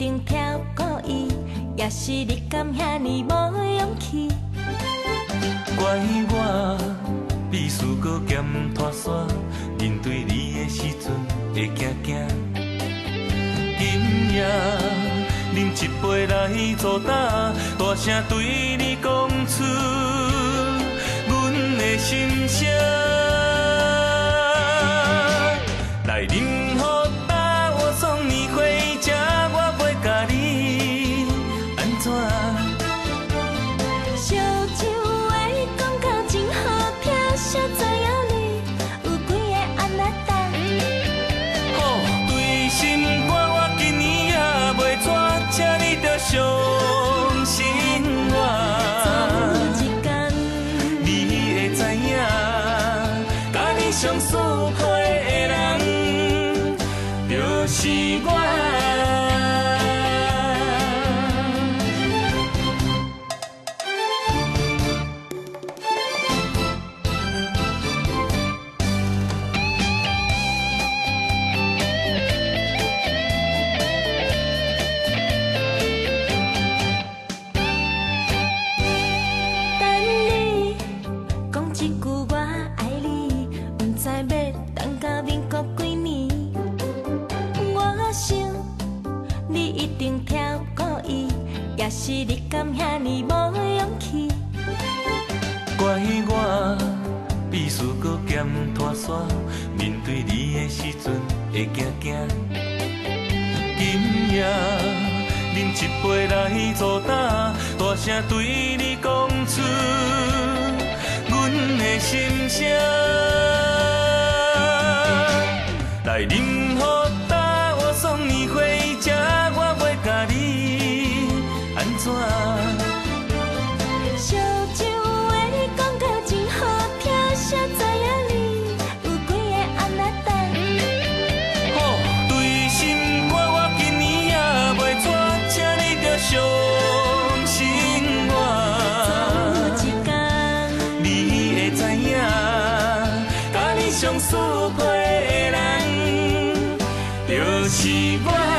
定跳过伊，也是你敢遐尼无勇气。怪我秘书搁兼拖线，面对你的时阵会惊惊。今夜饮一杯来作答，大声对你讲出阮的心声。来饮好茶，我送你回家，我袂甲你安怎？烧酒话讲到真好听，谁知影你有几个安那等？好，对心肝我今年也袂绝，请你着相信我。总有一天，你会知影，甲你上适配的人，就是我。等你讲一句我爱你，不知要等到民国几年。我想你一定跳过伊，也是你敢遐尼无勇气。怪我秘书搁兼拖线，面对你的时阵会惊惊。今夜饮一杯来作答，大声对你讲出阮的心声。来饮好茶，我送你回家，我袂甲你安怎？烧酒话讲到真好听，谁知影你有几个安那等？好，对心肝我今年也袂绝，请你着相信我。有一天，你会知影，甲你上适配的人，就是我。